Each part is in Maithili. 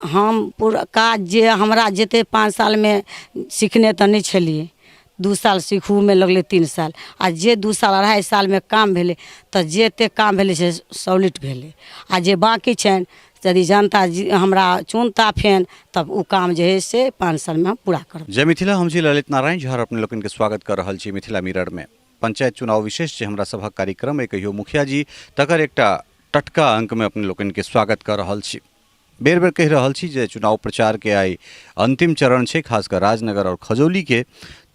हम पूरा काज जे हमरा जते 5 साल में सीखने तो नहीं छलिए, 2 साल सीखू में लगले 3 साल, आ जे 2 साल 2.5 साल में काम भेले तो जते काम भेले से सॉलिड भेले, आ जे बाकी छन यदि जनता हमरा चुनता फेन तब उ काम जे है से 5 साल में हम पूरा करब। जय मिथिला, हम छी ललित नारायण झा अपने लोगन के स्वागत कर रहल छी मिथिला मिरर में। पंचायत चुनाव विशेष जे हमरा सभक कार्यक्रम है, कहियो मुखिया जी तकर एकटा टटका अंक में अपने लोगन के स्वागत कर रहल छी। बेर बेर कह रहल छी जे चुनाव प्रचार के आई अंतिम चरण छै, खासकर राजनगर और खजौली के,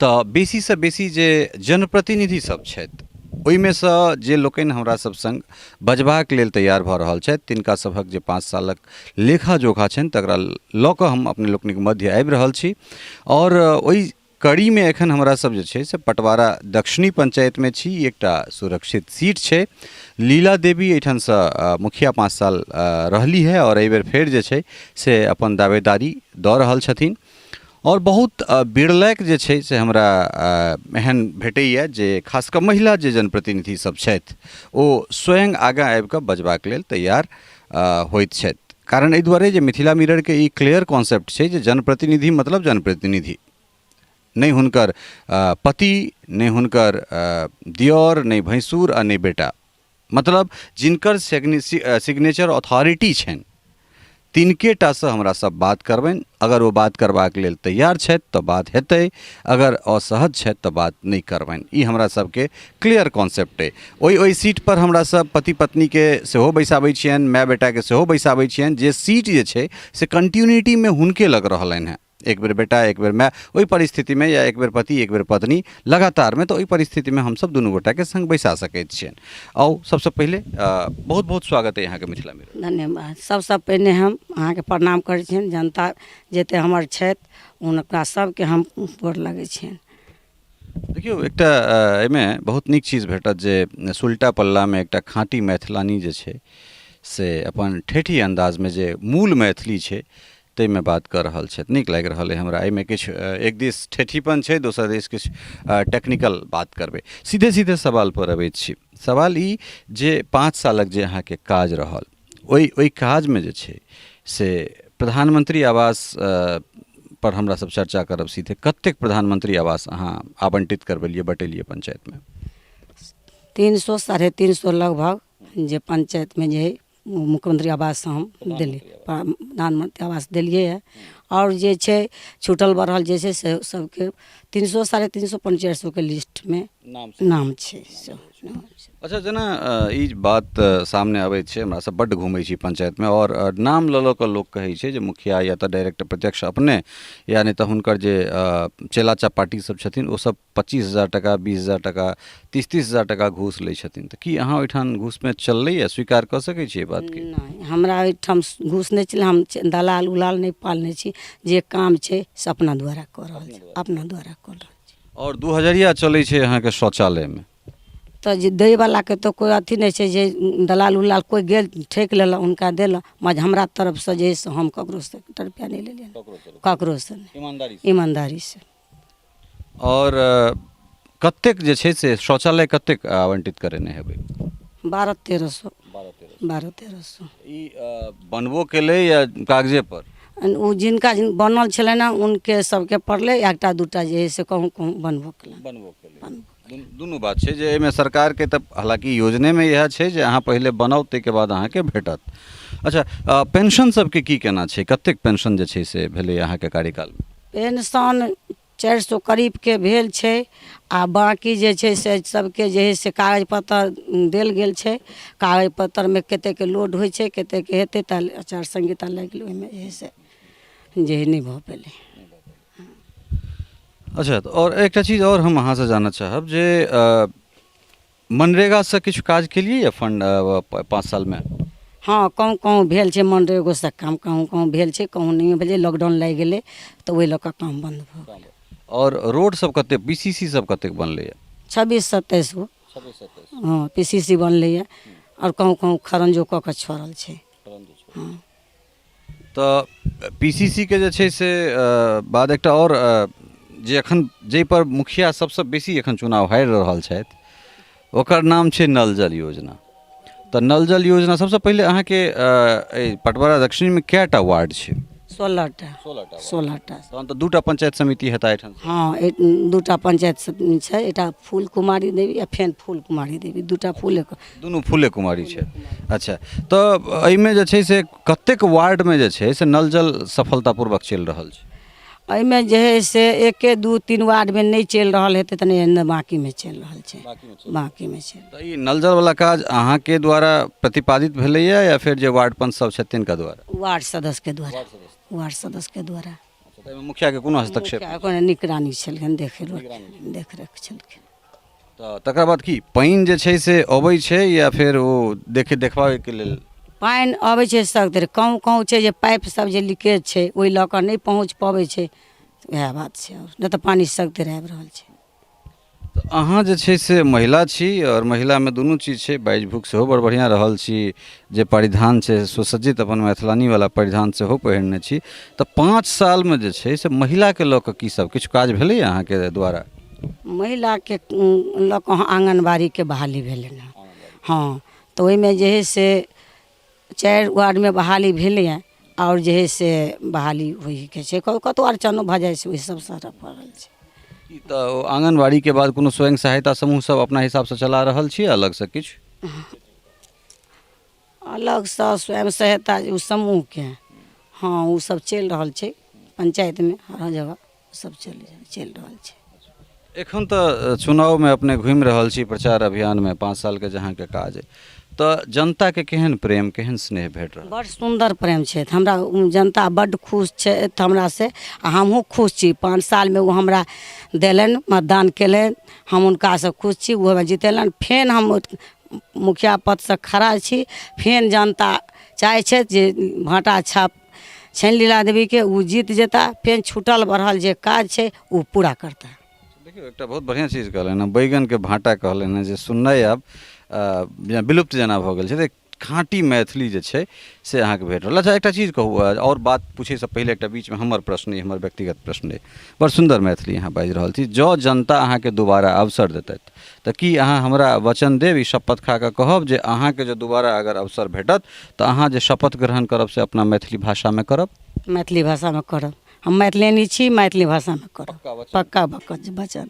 तो बेसी से बेसी जे जनप्रतिनिधि सब छथि ओहिमे से जे लोकनि हमरा सब संग बजबाक लेल तैयार भऽ रहल छथि, तिनका सभक जे 5 सालक लेखा जोखा छनि तकरा लऽ कऽ हम अपने लोकनिक मध्य आबि रहल छी। और ओहि कड़ी में एखन हमरा सब जे छै से पटवारा दक्षिणी पंचायत में छी। एकटा सुरक्षित सीट छै। लीला देवी एठान से मुखिया 5 साल रहली है और एहि बेर फेर जे छै से अपन दावेदारी दऽ रहल छथिन। और बहुत बिरलैक जे छै से हमरा एहन भेटैए जे खासकर महिला जे जनप्रतिनिधि सब छथि ओ स्वयं आगाँ आबि कऽ बजबाक लेल तैयार होइत छथि। कारण एहि दुआरे जे मिथिला मिरर के ई क्लियर कॉन्सेप्ट छै जे जनप्रतिनिधि मतलब जनप्रतिनिधि, नहीं हुनकर पति, नहीं हुनकर दियोर, नहीं भैंसुर आ नहीं बेटा, मतलब जिनकर सिग्नेचर अथॉरिटी छनि तिनके टा से हमरा सब बात करबनि। अगर वो बात करबाक लेल तैयार छथि तो बात हेतै, अगर असहज छथि तो बात नहीं करबनि। ई हमरा सबके क्लियर कॉन्सेप्ट है। ओहि सीट पर हमरा सब पति पत्नी के सेहो बैसाबै छियनि, माय बेटा के सेहो बैसाबै छियनि, जे सीट जे छै से कंटिन्यूटी में हुनके लग रहलनि हैं। एक बेर बेटा एक बेर माय, वही परिस्थिति में, या एक बेर पति एक बेर पत्नी लगातार में, तो वही परिस्थिति में हम सब दुनू गोटा के संग बैसा सकैत छियनि। और सबसे पहले बहुत बहुत स्वागत है यहाँ के मिथिला में। धन्यवाद। सबसे पहले हम अहाँ के प्रणाम करै छियनि, जनता जते हमर छथि उनका सबके हम गोर लगै छियनि। देखियो एकटा एहिमे बहुत नीक चीज भेटत जे सुल्टा पल्ला में एकटा खाँटी मैथिलानी जे छै से अपन ठेठी अंदाज में जे मूल मैथिली छै ताहिमे बात कर रहल छथि। नीक लागि रहल है हमरा। एहिमे किछु एक दिस ठेठीपन छै, दोसर दिस किछु टेक्निकल बात करबै। सीधे सीधे सवाल पर अबैत छी। सवाल ई जे 5 सालक जे अहाँके काज रहल ओहि काजमे जे छै से प्रधानमंत्री आवास पर हमरा सब चर्चा करब सीधे। कतेक प्रधानमंत्री आवास अहाँ आवंटित करबेलिए बटेलिए पंचायत में? 300 350 लगभग जे पंचायत में जे मुख्यमंत्री आवास हम दिल्ली प्रधानमंत्री आवास दिलिए है। और जे छै छूटल बढ़ल जे छै से सबके 300 350 400 के लिस्ट में नाम छै। अच्छा, जना ई बात सामने आबैत छै, हमरा सब बड्ड घूमै छी पंचायत में और नाम लऽ लऽ कऽ लोक कहै छै जे मुखिया या तऽ डायरेक्ट प्रत्यक्ष अपने या नहीं तऽ हुनकर जे चेला चापाटी सब छथिन ओ सब 25,000 टका, 20,000 टका, 30,000 टका घूस लै छथिन। तऽ की अहाँ ओहिठाम घूस में चललैए? स्वीकार कऽ सकै छियै बात के? नहीं, हमरा ओहिठाम घूस नहीं चले। हम दलाल उलाल नहीं पालने छी। जे काम छै से अपना द्वारा कऽ रहल छी, अपना द्वारा कऽ रहल छी। और 2000 चलै छै अहाँके शौचालय में? तो जे दै वाला के तो कोई अथी नहीं छै, जे दलाल उलाल कोई गेल ठेक लेला उनका देला, मज हमरा तरफ से जे से हम ककरो से रुपया नहीं लेलिए, ककरो से नहीं, ईमानदारी से। और कतेक जे छै से शौचालय कतेक आवंटित करेने हेबै? 12-1300 ई बनबो केलै या कागजे पर? उ जिनका बनल छलै ना उनके सबके पड़लै, एकटा दूटा जे है से कहूँ कहूँ बनबो केलै। दुनू बात छै जे एहिमे सरकार के तऽ हालांकि योजने में यह छै जे अहाँ पहले बनाउ ताहिके बाद अहाँके भेटत। अच्छा, पेंशन सबके की केना छै? कतेक पेंशन जे छै से भेलै अहाँके कार्यकाल में? पेंशन 400 करीब के भेल छै। आ बाकी जे छै से सबके जे है से कागज पत्तर देल गेल छै। कागज पत्तर में कते के लोड होइ छै, कते के हेतै तऽ आचार संहिता लागि गेल, ओहिमे जे है से जे नहीं भऽ पेलै। अच्छा, तो और एक चीज़ और हम अहाँ से जानना चाहब जे मनरेगा से किछु काज केलिए या फंड 5 साल में? हाँ, कहूँ कहूँ भेल छै मनरेगो से काम, कहूँ कहूँ भेल छै, कहूँ नहीं भेलै। लॉकडाउन लागि गेलै तऽ ओहि लऽ कऽ काम बंद भऽ गेलै। और रोड सब कते, पीसीसी सब कतेक बनलै? 26-27 गो। हाँ, पीसीसी बनलै है। और कहूँ कहूँ खरंजो कऽ के छोड़ल छै। हाँ, तो पीसीसी के जे छै से बाद एकटा और जे एखन जाहि पर मुखिया सबसे बेसी एखन चुनाव हारि रहल छथि ओकर नाम छै नल जल योजना। तो नल जल योजना सबसे पहले अहाँ के पटवारा दक्षिण में कैटा वार्ड छै? 16टा 16टा 16टा तहन तऽ दूटा पंचायत समिति हेता एहिठाम हाँ दूटा पंचायत छै एटा फूल कुमारी देवी आ फेन फूल कुमारी देवी दूटा फूले दुनू फूले कुमारी छै अच्छा तऽ एहिमे जे छै से कतेक वार्डमे जे छै से नल जल सफलतापूर्वक चलि रहल छै एहिमे जे है से 1 2 3 वार्ड में नहीं चल रहा हेतै तऽ नहीं बाकी में चल रहा छै बाकी में छै तऽ ई नल जलवला काज अहाँके द्वारा प्रतिपादित भेलैए या फेर जे वार्ड पंच सब छथिन तिनका द्वारा वार्ड सदस्य के द्वारा वार्ड सदस्य के द्वारा अच्छा, तऽ एहिमे मुखियाके कोनो हस्तक्षेप कोनो निगरानी छलखिन देख रेख छलखिन तऽ तकर बाद की पानि जे छै से अबै छै या फेर ओ देखबाके लेल पानि अबै छै सगतरि कहूँ कहूँ छै जे पाइप सब जे लीकेज छै ओहि लऽ कऽ नहि पहुँच पबै छै वएह बात छै नहि तऽ पानि सगतरि आबि रहल छै तऽ अहाँ जे छै से महिला छी और महिलामे दुनू चीज छै बाइज भूख सेहो बड़ बढ़िआँ रहल छी जे परिधान छै सुसज्जित अपन मैथिलानीवला परिधान सेहो पहिरने छी तऽ 5 सालमे जे छै से महिलाके लऽ कऽ की सब किछु काज भेलैए अहाँके द्वारा महिलाके लऽ कऽ आँगनबाड़ीके बहाली भेलै ने हाँ तऽ ओहिमे जे है से 4 वार्डमे बहाली भेलैए और जे है से बहाली होइके छै कतौ अड़चनो भऽ जाइ छै ओहि सब सारा पड़ल छै ई तऽ ओ आंगनबाड़ी बाद कोनो स्वयं सहायता समूह सब अपना हिसाबसँ चला रहल छी अलगसँ किछु अलगसँ स्वयं सहायता ओ समूहके हाँ ओ सब चलि रहल छै पंचायतमे हर जगह सब चलि रहल छै एखन तऽ चुनावमे अपने घुमि रहल छी प्रचार अभियानमे 5 सालके जहाँके काज अइ तऽ जनताके केहन प्रेम केहन स्नेह भेट रहल बड़ सुंदर प्रेम छै हमरा जनता बड्ड खुश छै हमरा से आ हमहूँ खुश छी 5 सालमे ओ हमरा देलनि मतदान केलनि हम हुनकासँ खुश छी ओ हमरा जितेलनि फेन हम मुखिया पदसँ खड़ा छी फेन जनता चाहै छै जे भाटा छाप छनि लीला देवीके ओ जीत जेता फेन छूटल बढ़ल जे काज छै ओ पूरा करता देखियौ एकटा बहुत बढ़िआँ चीज कहलनि हँ बैगनके भाटा कहलनि हँ जे सुननाइ आब विलुप्त जेना भऽ गेल छै तऽ खाँटी मैथिली जे छै से अहाँके भेट रहल अच्छा एकटा चीज कहू और बात पूछैसँ पहिले एकटा बीचमे हमर प्रश्न अइ हमर व्यक्तिगत प्रश्न अइ बड़ सुन्दर मैथिली अहाँ बाजि रहल छी जँ जनता अहाँके दोबारा अवसर देतथि तऽ की अहाँ हमरा वचन देब ई शपथ खा कऽ कहब जे अहाँके जे दोबारा अगर अवसर भेटत तऽ अहाँ जे शपथ ग्रहण करब से अपना मैथिली भाषामे करब मैथिली भाषामे करब हम मैथिली छी मैथिली भाषामे करब पक्का वचन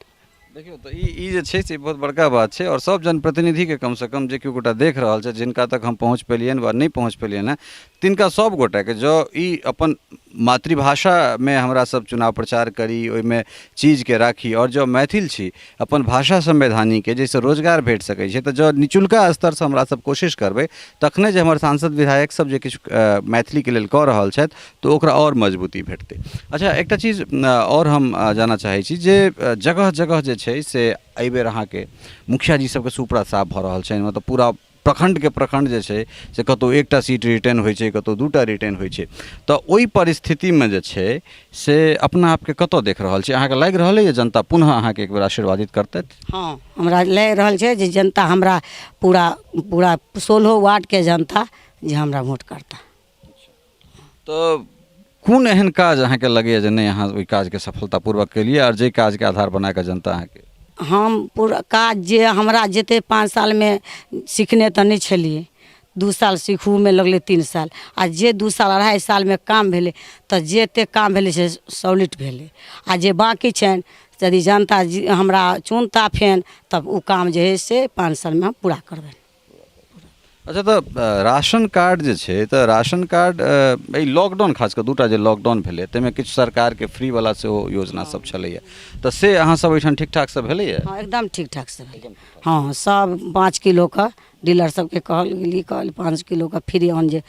देखियौ तऽ ई जे छै से बहुत बड़का बात छै और सब जनप्रतिनिधिके कमसँ कम जे केओ गोटा देख रहल छै जिनका तक हम पहुँच पेलियनि वा नहि पहुँच पेलियनि हँ तिनका सब गोटाके जँ ई अपन मातृभाषामे हमरा सब चुनाव प्रचार करी ओहिमे चीजके राखी और जँ मैथिल छी अपन भाषा संवैधानिकके जाहिसँ रोजगार भेट सकै छै तऽ जँ निचुलका स्तरसँ हमरा सब कोशिश करबै तखने जे हमर सांसद विधायक सब जे किछु मैथिलीके लेल कऽ रहल छथि तऽ ओकरा और मजबूती भेटतै अच्छा एकटा चीज और हम जानऽ चाहै छी जे जगह जगह जे छै से एहिबेर अहाँके मुखिया जी सबके सुपड़ा साफ भऽ रहल छनि मतलब पूरा प्रखंडके प्रखंड जे छै से कतहु एकटा सीट रिटेन होइ छै कतहु 2टा रिटेन होइ छै तऽ ओहि परिस्थितिमे जे छै से अपना आपके कतऽ देख रहल छी अहाँके लागि रहल अइ जे जनता पुनः अहाँके एक बेर आशीर्वादित करतथि हाँ हमरा लागि रहल छै जे जनता हमरा पूरा 16 वार्डके जनता जे हमरा वोट करता तऽ कोन एहन काज अहाँके लगैए जे नहि अहाँ ओहि काजके सफलतापूर्वक केलिए आओर जाहि काजके आधार बना कऽ जनता अहाँके हम पूरा काज जे हमरा जते 5 सालमे सीखने तऽ नहि छलिए 2 साल सीखूमे लगलै 3 साल आ जे 2 साल 2.5 सालमे काम भेलै तऽ जते काम भेलै से सॉलिड भेलै आ जे बाकी छनि यदि जनता हमरा चुनता फेन तब ओ काम जे है से 5 सालमे हम पूरा करबै अच्छा तऽ राशन कार्ड जे छै तऽ राशन कार्ड एहि लॉकडाउन खास कऽ 2टा जे लॉकडाउन भेलै ताहिमे किछु सरकारके फ्रीवला सेहो योजना सब छलैए तऽ से अहाँसब ओहिठाम ठीक ठाक से भेलैए हाँ एकदम ठीक ठाक से भेलै हाँ सब 5 किलो का डीलर सबके कहल 5 किलो का फ्री अन्न जे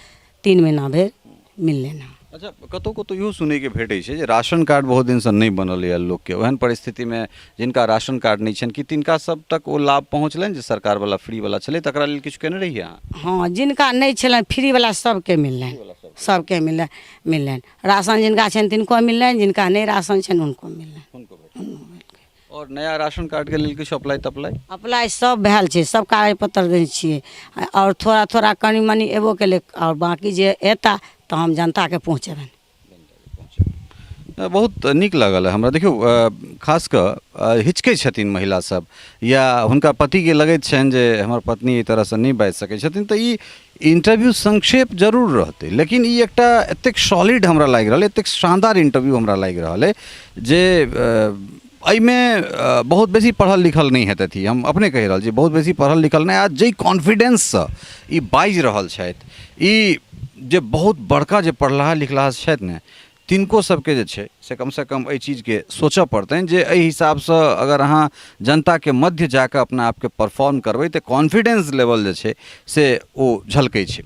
3 महीना भेल मिललै ना अच्छा कतहु कतहु इहो सुनैके भेटै छै जे राशन कार्ड बहुत दिनसँ नहि बनल यऽ लोकके ओहन परिस्थितिमे जिनका राशन कार्ड नहि छनि कि तिनका सब तक ओ लाभ पहुँचलनि जे सरकारवला फ्रीवला छलै तकरा लेल किछु केने रहिए अहाँ हाँ जिनका नहीं छलनि फ्रीवला सबके मिललनि राशन जिनका छनि तिनको मिललनि जिनका नहीं राशन छनि उनको मिललनि और नया राशन कार्ड के लेल किछु अप्लाई सब भेल छै सब कागज पत्तर दै छियै और थोड़ा थोड़ा कनी मनी एबो केलै और बाकी जे एता तऽ हम जनताके पहुँचेबनि बहुत नीक लागल हमरा देखियौ खास कऽ हिचकै छथिन महिला सब या हुनका पतिके लगैत छनि जे हमर पत्नी एहि तरहसँ नहि बाजि सकै छथिन तऽ इंटरव्यू संक्षेप जरूर रहते, लेकिन ई एकटा एतेक सॉलिड हमरा लागि रहल, एतेक शानदार इंटरव्यू हमरा लागि रहल है जे एहिमे बहुत बेसी पढ़ल लिखल नहीं हेतै थी। हम अपने कहि रहल छी बहुत बेसी पढ़ल लिखल नहीं। आज जे कॉन्फिडेंससँ ई बाजि रहल छथि, ई जे बहुत बड़का जे पढ़लाहा लिखलाहा छथि ने, तिनको सबके जे छै से कमसँ कम एहि चीजके सोचऽ पड़तनि जे एहि हिसाबसँ अगर अहाँ जनताके मध्य जाकऽ अपना आपके परफॉर्म करबै तऽ कॉन्फिडेंस लेवल जे छै से ओ झलकै छै।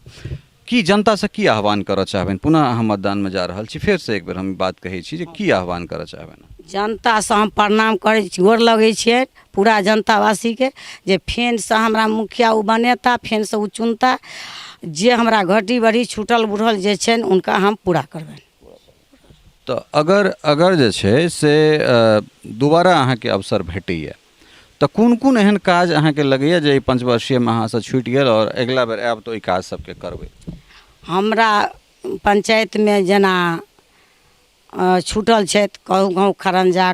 की जनतासँ की आह्वान करऽ चाहबनि? पुनः अहाँ मतदानमे जा रहल छी, फेरसँ एक बेर हम बात कहै छी जे की आह्वान करऽ चाहबनि? जनतासँ हम प्रणाम करै छी, गोर लगै छियै पूरा जनतावासीके जे फेनसँ हमरा मुखिया ओ बनेता, फेनसँ ओ चुनता, जे हमरा घटी बढ़ी छूटल बुढ़ल जे छनि हुनका हम पूरा करबनि। तो अगर जे छै से दोबारा अहाँके अवसर भेटैए तऽ कोन कोन एहन काज अहाँके लगैए जे 5 वर्षीयमे अहाँसँ छूटि गेल आओर अगिला बेर आयब तऽ ओहि काज सबके करबै? हमरा पंचायतमे जेना छूटल छथि, कहूँ कहूँ खरंजा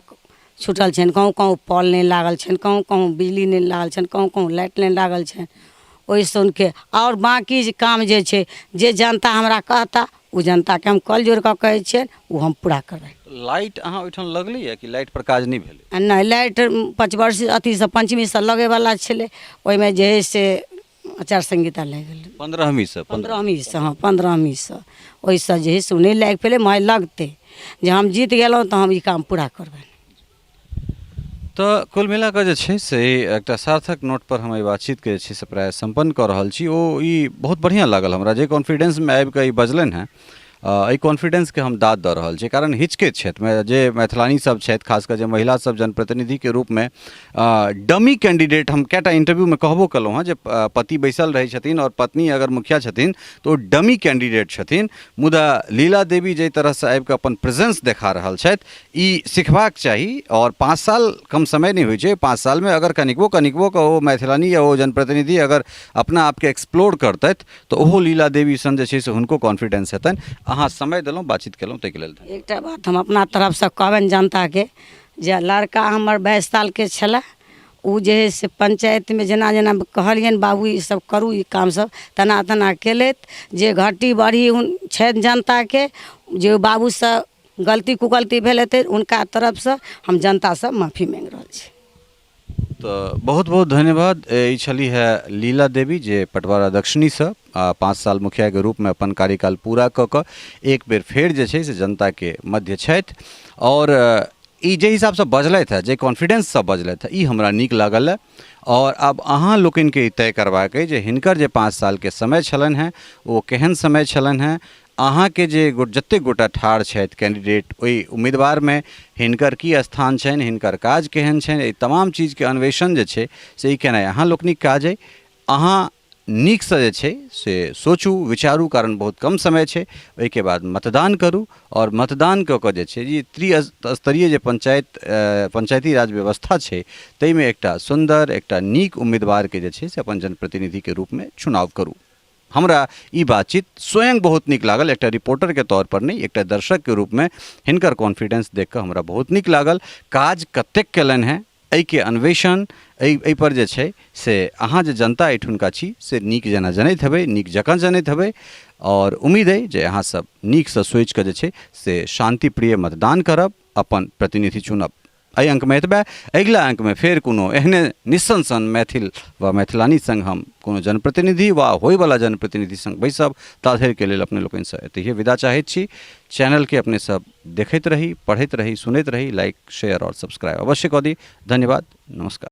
छूटल छनि, कहूँ कहूँ पॉल नहीं लागल छनि, कहूँ कहूँ बिजली नहीं लागल छनि, कहूँ कहूँ लाइट नहीं लागल छनि। ओहि सुनके आओर बाँकी जे काम जे छै जे जनता हमरा कहता ओ जनताके हम कल जोड़ कऽ कहै छियनि, ओ हम पूरा करबै। लाइट अहाँ ओहिठाम लगलैए कि लाइट पर काज नहि भेलै? नहीं, लाइट 5 वर्ष अथीसँ पंचमीसँ लगैवला छलै, ओहिमे जे है से आचार संहिता लागि गेलै 15वीं से 15वींसँ। हाँ 15वींसँ ओहिसँ जे है से नहि लागि पेलै, मगर लगतै जे हम जीत गेलहुँ तऽ हम ई काम पूरा करबै। तऽ कुल मिला कऽ जे छै से एकटा सार्थक नोट पर हम एहि बातचीतके जे छै से प्राय सम्पन्न कऽ रहल छी। ओ ई बहुत बढ़िआँ लागल हमरा जे कॉन्फिडेंसमे आबि कऽ ई बजलनि हेँ, एहि कॉन्फिडेंसके हम दाद दऽ रहल छी। कारण हिचकित छथि जे मैथिलानी सब छथि, खासकर जे महिला सब जनप्रतिनिधिके रूपमे डमी कैंडिडेट, हम कएटा इंटरव्यूमे कहबो केलहुँ हँ जे पति बैसल रहै छथिन और पत्नी अगर मुखिया छथिन तऽ ओ डमी कैंडिडेट छथिन। मुदा लीला देवी जाहि तरहसँ आबि कऽ अपन प्रेजेंस देखा रहल छथि, ई सिखबाक चाही। और 5 साल कम समय नहीं होइ छै, 5 सालमे अगर कनिकबो कऽ ओ मैथिलानी या ओ जनप्रतिनिधि अगर अपना आपके एक्सप्लोर करतथि तऽ ओहो लीला देवी सन जे छै से हुनको कॉन्फिडेंस हेतनि। अहाँ समय देलहुँ, बातचीत केलहुँ, ताहिके लेल एकटा बात हम अपना तरफसँ कहबनि जनताके, जे लड़का हमर 22 सालके छलै, ओ जे है से पंचायतमे जेना जेना कहलियनि बाबू ई सब करू ई काम सब तेना तेना केलथि। जे घटी बढ़ी छनि जनताके, जे बाबूसँ गलती कुगलती भेल हेतै हुनका तरफसँ हम जनतासँ माफी मांगि रहल छी। तो बहुत बहुत धन्यवाद। ई छली है लीला देवी जे पटवारा दक्षिणीसँ 5 साल मुखिया के रूपमे अपन कार्यकाल पूरा कऽ कऽ एक बेर फेर जे छै से जनताके मध्य छथि। और ई जे हिसाबसँ बजलथि है, जे कॉन्फिडेंससँ बजलथि है, ई हमरा नीक लागल है। और अब अहाँ लोकनिके ई तय करबाक अइ जे हिनकर जे 5 सालके समय छलनि हैं ओ केहन समय छलनि हैं। अहाँके जे जतेक गोटा ठाढ़ छथि कैंडिडेट, ओहि उम्मीदवारमे हिनकर की स्थान छनि, हिनकर काज केहन छनि, एहि तमाम चीजके अन्वेषण जे छै से ई केनाइ अहाँ लोकनिक काज अइ। अहाँ नीकसँ जे छै से सोचू विचारू, कारण बहुत कम समय छै। ओहिके बाद मतदान करू और मतदान कऽ कऽ जे छै जे त्रिस्तरीय जे पंचायती राज व्यवस्था छै ताहिमे एकटा सुन्दर, एकटा नीक उम्मीदवारके जे छै से अपन जनप्रतिनिधिके रूपमे चुनाव करू। हमरा ई बातचीत स्वयं बहुत नीक लागल, एकटा रिपोर्टर के तौर पर नहीं, एकटा दर्शक के रूप में हिनकर कॉन्फिडेंस देख कऽ हमरा बहुत नीक लागल। काज कतेक केलनि हैं एहिके अन्वेषण एहि पर जे छै से अहाँ जे जनता एहिठुनका छी से नीक जेना जनैत हेबै, नीक जकाँ जनैत हेबै। और उम्मीद अइ जे अहाँ सब नीकसँ सोचि कऽ जे छै से शांतिप्रिय मतदान करब, अपन प्रतिनिधि चुनब। एहि अंकमे एतबे। अगिला अंकमे फेर कोनो एहने निस्सन सन मैथिल वा मैथिलानी संग हम कोनो जनप्रतिनिधि वा होयवला जनप्रतिनिधि संग बैसब। ता धरिके लेल अपने लोकनिसँ एतहिए विदा चाहैत छी। चैनलके अपने सब देखैत रही, पढ़ैत रही, सुनैत रही। लाइक, शेयर और सब्सक्राइब अवश्य कऽ दी। धन्यवाद, नमस्कार।